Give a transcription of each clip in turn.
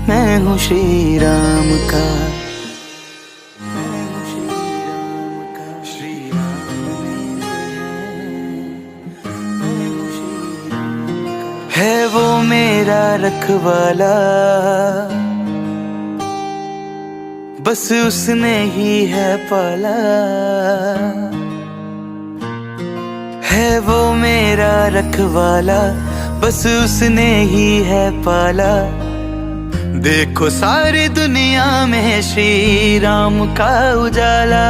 मैं हूँ श्री राम का। है वो मेरा रखवाला, बस उसने ही है पाला। है वो मेरा रखवाला, बस उसने ही है पाला। देखो सारी दुनिया में श्री राम का उजाला।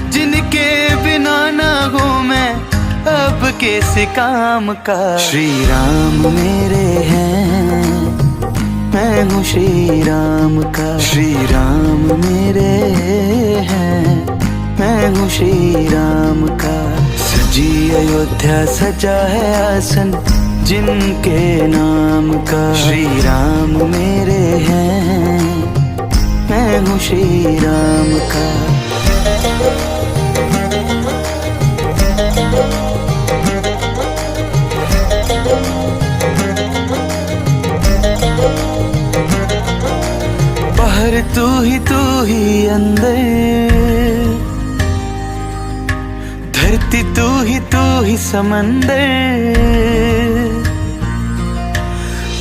जिनके बिना ना हूँ मैं अब किस काम का। श्री राम मेरे हैं, मैं हूँ श्री राम का। श्री राम मेरे हैं, मैं हूँ श्री राम का। सजी अयोध्या सजा है आसन जिनके नाम का। श्री राम मेरे हैं, मैं हूँ श्री राम का। बाहर तू ही अंदर, धरती तू ही समंदर।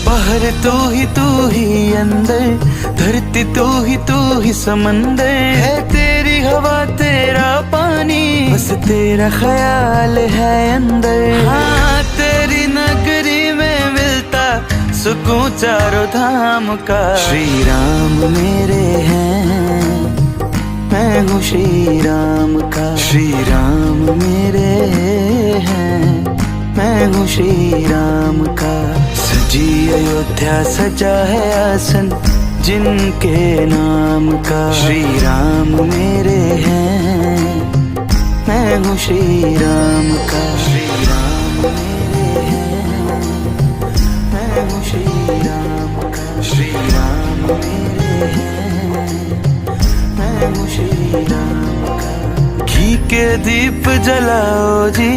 बाहर तू ही अंदर, धरती तू ही समंदर। है तेरी हवा तेरा पानी, बस तेरा ख्याल है अंदर। हाँ तेरी नगरी में मिलता सुकून चारों धाम का। श्री राम मेरे हैं, मैं हूँ श्री राम का। श्री राम मेरे हैं, मैं हूँ श्री राम का। सजी अयोध्या सजा है आसन जिनके नाम का। श्री राम मेरे हैं, मैं हूँ श्री राम का। श्री राम मेरे हैं, मैं हूँ श्री राम का। श्री राम मेरे हैं, मैं हूँ श्री राम का। घी के दीप जलाओ जी,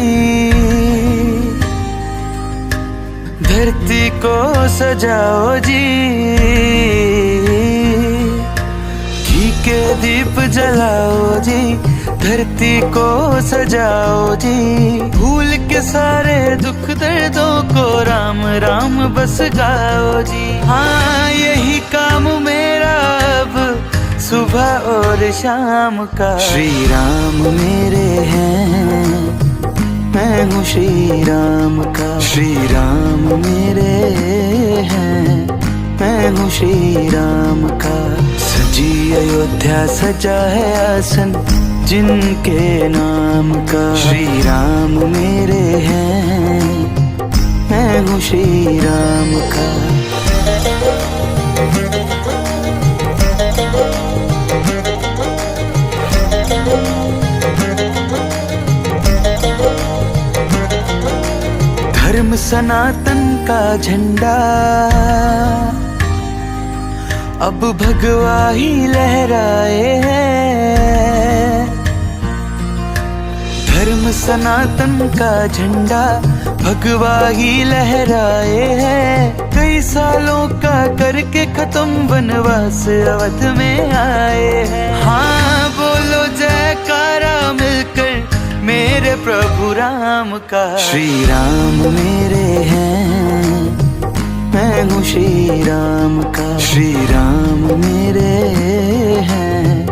धरती को सजाओ जी। घी के दीप जलाओ जी, धरती को सजाओ जी। भूल के सारे दुख दर्दों को राम राम बस गाओ जी। हाँ यही काम मेरा अब सुबह और शाम का। श्री राम मेरे हैं, मैं हूँ श्री राम का। श्री राम मेरे हैं, मैं हूँ श्री राम का। सजी अयोध्या सजा है आसन जिनके नाम का। श्री राम मेरे हैं, मैं हूँ श्री राम का। धर्म सनातन का झंडा अब भगवा ही लहराए हैं। धर्म सनातन का झंडा भगवा ही लहराए हैं। कई सालों का करके खत्म वनवास अवध में आए हैं। हाँ बोलो जयकारा मिलकर मेरे प्रभु राम का। श्री राम मेरे हैं, मैं हूँ श्री राम का। श्री राम मेरे हैं,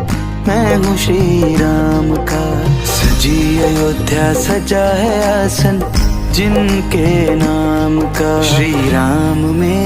मैं हूँ श्री राम का। सजी अयोध्या सजा है आसन जिनके नाम का। श्री राम मेरे